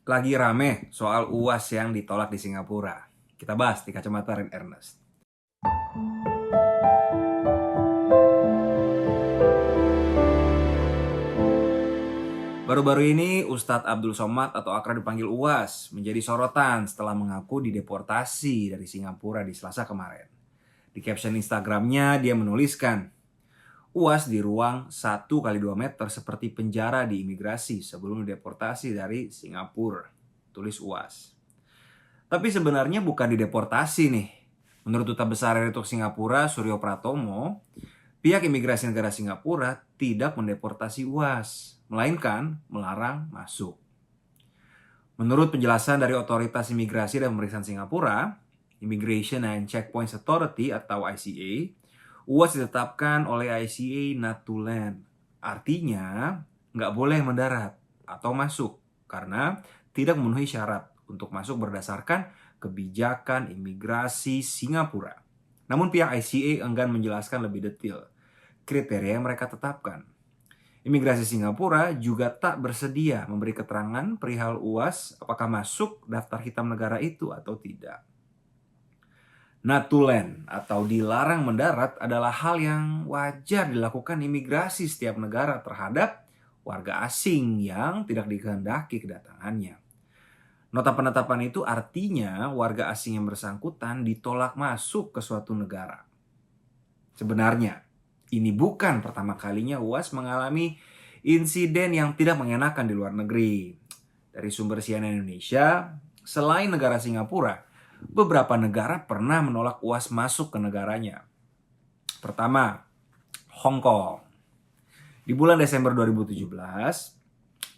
Lagi rame soal UAS yang ditolak di Singapura. Kita bahas di Kacamata Ren Ernest. Baru-baru ini Ustadz Abdul Somad atau akrab dipanggil UAS menjadi sorotan setelah mengaku dideportasi dari Singapura di Selasa kemarin. Di caption Instagramnya dia menuliskan, UAS di ruang 1x2 meter seperti penjara di imigrasi sebelum dideportasi dari Singapura. Tulis UAS. Tapi sebenarnya bukan dideportasi nih. Menurut Duta Besar RI untuk Singapura, Suryo Pratomo, pihak imigrasi negara Singapura tidak mendeportasi UAS, melainkan melarang masuk. Menurut penjelasan dari Otoritas Imigrasi dan Pemeriksaan Singapura, Immigration and Checkpoints Authority atau ICA, UAS ditetapkan oleh ICA not to land. Artinya, nggak boleh mendarat atau masuk karena tidak memenuhi syarat untuk masuk berdasarkan kebijakan imigrasi Singapura. Namun pihak ICA enggan menjelaskan lebih detail kriteria yang mereka tetapkan. Imigrasi Singapura juga tak bersedia memberi keterangan perihal UAS apakah masuk daftar hitam negara itu atau tidak. Not to land atau dilarang mendarat adalah hal yang wajar dilakukan imigrasi setiap negara terhadap warga asing yang tidak dikehendaki kedatangannya. Nota penetapan itu artinya warga asing yang bersangkutan ditolak masuk ke suatu negara. Sebenarnya, ini bukan pertama kalinya UAS mengalami insiden yang tidak mengenakan di luar negeri. Dari sumber CNN Indonesia, selain negara Singapura, beberapa negara pernah menolak UAS masuk ke negaranya. Pertama, Hong Kong. Di bulan Desember 2017,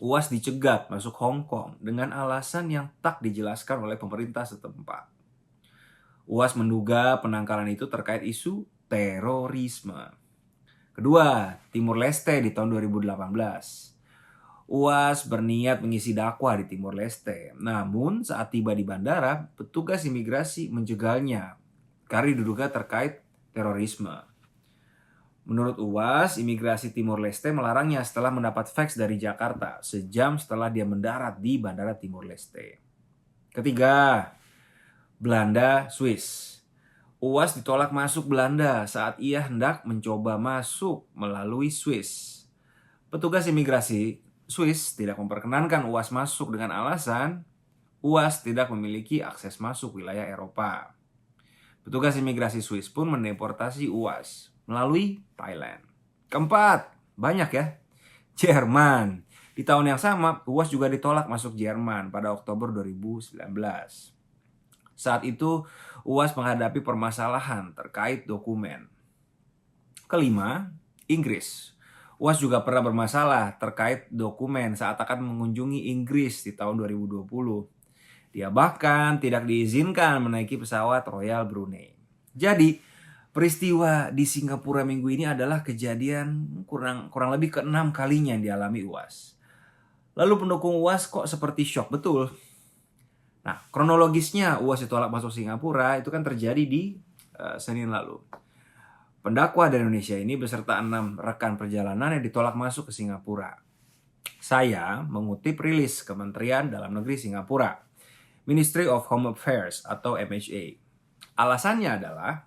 UAS dicegat masuk Hong Kong dengan alasan yang tak dijelaskan oleh pemerintah setempat. UAS menduga penangkalan itu terkait isu terorisme. Kedua, Timur Leste di tahun 2018. UAS berniat mengisi dakwah di Timur Leste. Namun saat tiba di bandara, petugas imigrasi menjegalnya karena diduga terkait terorisme. Menurut UAS, imigrasi Timur Leste melarangnya setelah mendapat fax dari Jakarta sejam setelah dia mendarat di Bandara Timur Leste. Ketiga, Belanda, Swiss. UAS ditolak masuk Belanda saat ia hendak mencoba masuk melalui Swiss. Petugas imigrasi Swiss tidak memperkenankan UAS masuk dengan alasan UAS tidak memiliki akses masuk wilayah Eropa. Petugas imigrasi Swiss pun mendeportasi UAS melalui Thailand. Keempat, banyak ya. Jerman. Di tahun yang sama, UAS juga ditolak masuk Jerman pada Oktober 2019. Saat itu, UAS menghadapi permasalahan terkait dokumen. Kelima, Inggris. UAS juga pernah bermasalah terkait dokumen saat akan mengunjungi Inggris di tahun 2020. Dia bahkan tidak diizinkan menaiki pesawat Royal Brunei. Jadi, peristiwa di Singapura minggu ini adalah kejadian kurang lebih ke-6 kalinya yang dialami UAS. Lalu pendukung UAS kok seperti syok betul. Nah, kronologisnya UAS ditolak masuk Singapura itu kan terjadi di Senin lalu. Pendakwa dari Indonesia ini beserta 6 rekan perjalanan yang ditolak masuk ke Singapura. Saya mengutip rilis Kementerian Dalam Negeri Singapura, Ministry of Home Affairs atau MHA. Alasannya adalah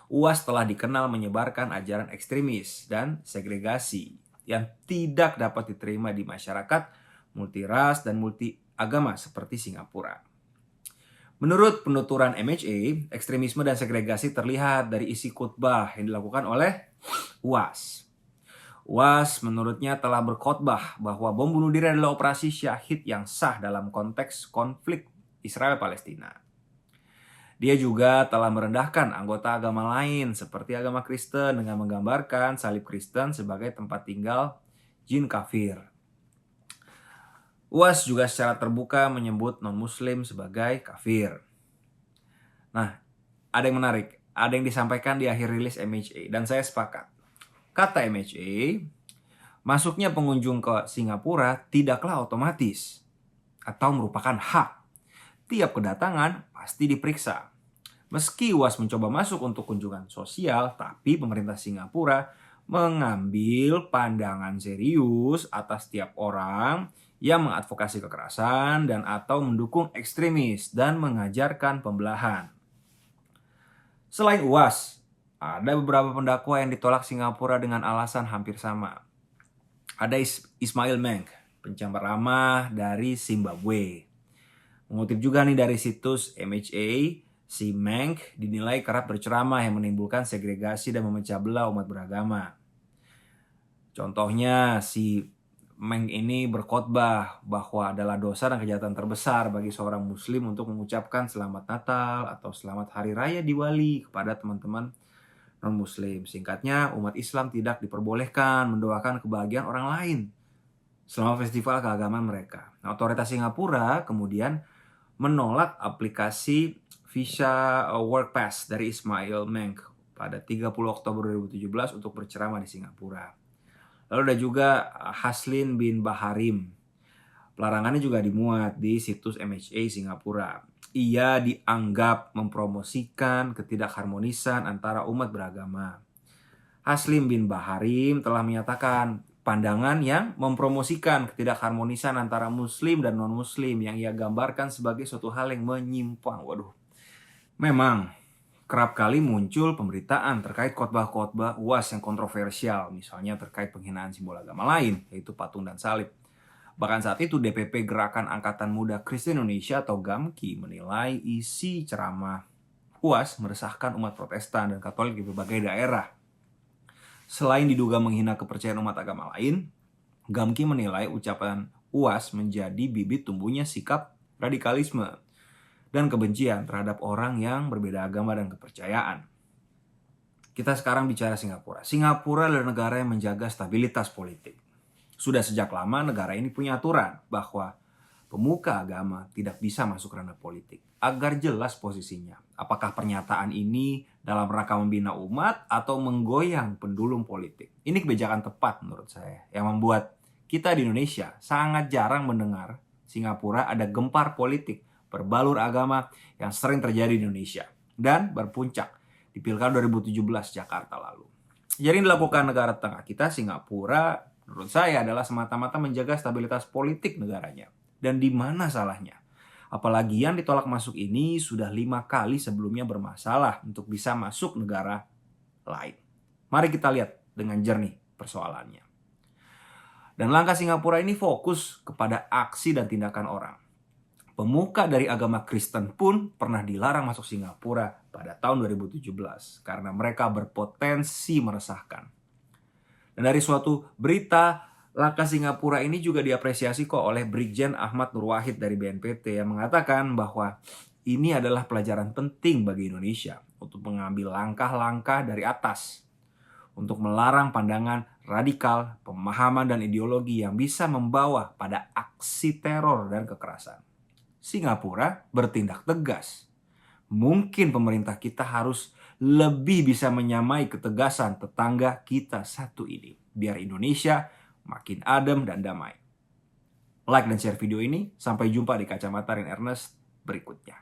UAS telah dikenal menyebarkan ajaran ekstremis dan segregasi yang tidak dapat diterima di masyarakat multiras dan multi agama seperti Singapura. Menurut penuturan MHA, ekstremisme dan segregasi terlihat dari isi khutbah yang dilakukan oleh UAS. UAS menurutnya telah berkhotbah bahwa bom bunuh diri adalah operasi syahid yang sah dalam konteks konflik Israel-Palestina. Dia juga telah merendahkan anggota agama lain seperti agama Kristen dengan menggambarkan salib Kristen sebagai tempat tinggal jin kafir. UAS juga secara terbuka menyebut non-muslim sebagai kafir. Nah, ada yang menarik. Ada yang disampaikan di akhir rilis MHA dan saya sepakat. Kata MHA, masuknya pengunjung ke Singapura tidaklah otomatis atau merupakan hak. Tiap kedatangan pasti diperiksa. Meski UAS mencoba masuk untuk kunjungan sosial, tapi pemerintah Singapura mengambil pandangan serius atas tiap orang yang mengadvokasi kekerasan dan atau mendukung ekstremis dan mengajarkan pembelahan. Selain UAS, ada beberapa pendakwa yang ditolak Singapura dengan alasan hampir sama. Ada Ismail Meng, pencemar ramah dari Zimbabwe. Mengutip juga nih dari situs MHA, si Meng dinilai kerap berceramah yang menimbulkan segregasi dan memecah belah umat beragama. Contohnya si Meng ini berkhotbah bahwa adalah dosa dan kejahatan terbesar bagi seorang muslim untuk mengucapkan selamat Natal atau selamat Hari Raya Diwali kepada teman-teman non-muslim. Singkatnya, umat Islam tidak diperbolehkan mendoakan kebahagiaan orang lain selama festival keagamaan mereka. Otoritas Singapura kemudian menolak aplikasi Visa Work Pass dari Ismail Meng pada 30 Oktober 2017 untuk berceramah di Singapura. Lalu ada juga Haslin bin Baharim. Pelarangannya juga dimuat di situs MHA Singapura. Ia dianggap mempromosikan ketidakharmonisan antara umat beragama. Haslin bin Baharim telah menyatakan pandangan yang mempromosikan ketidakharmonisan antara muslim dan non-muslim yang ia gambarkan sebagai suatu hal yang menyimpang. Waduh. Memang kerap kali muncul pemberitaan terkait khotbah-khotbah UAS yang kontroversial, misalnya terkait penghinaan simbol agama lain, yaitu patung dan salib. Bahkan saat itu DPP Gerakan Angkatan Muda Kristen Indonesia atau GAMKI menilai isi ceramah UAS meresahkan umat Protestan dan Katolik di berbagai daerah. Selain diduga menghina kepercayaan umat agama lain, GAMKI menilai ucapan UAS menjadi bibit tumbuhnya sikap radikalisme dan kebencian terhadap orang yang berbeda agama dan kepercayaan. Kita sekarang bicara Singapura. Singapura adalah negara yang menjaga stabilitas politik. Sudah sejak lama negara ini punya aturan bahwa pemuka agama tidak bisa masuk ranah politik. Agar jelas posisinya. Apakah pernyataan ini dalam rangka membina umat atau menggoyang pendulum politik? Ini kebijakan tepat menurut saya yang membuat kita di Indonesia sangat jarang mendengar Singapura ada gempar politik berbalur agama yang sering terjadi di Indonesia dan berpuncak di Pilkada 2017 Jakarta lalu. Jadi yang dilakukan negara tetangga kita, Singapura, menurut saya adalah semata-mata menjaga stabilitas politik negaranya. Dan di mana salahnya? Apalagi yang ditolak masuk ini sudah 5 kali sebelumnya bermasalah untuk bisa masuk negara lain. Mari kita lihat dengan jernih persoalannya. Dan langkah Singapura ini fokus kepada aksi dan tindakan orang. Pemuka dari agama Kristen pun pernah dilarang masuk Singapura pada tahun 2017 karena mereka berpotensi meresahkan. Dan dari suatu berita, langkah Singapura ini juga diapresiasi kok oleh Brigjen Ahmad Nur Wahid dari BNPT yang mengatakan bahwa ini adalah pelajaran penting bagi Indonesia untuk mengambil langkah-langkah dari atas untuk melarang pandangan radikal, pemahaman dan ideologi yang bisa membawa pada aksi teror dan kekerasan. Singapura bertindak tegas. Mungkin pemerintah kita harus lebih bisa menyamai ketegasan tetangga kita satu ini. Biar Indonesia makin adem dan damai. Like dan share video ini. Sampai jumpa di Kacamata Rin Ernest berikutnya.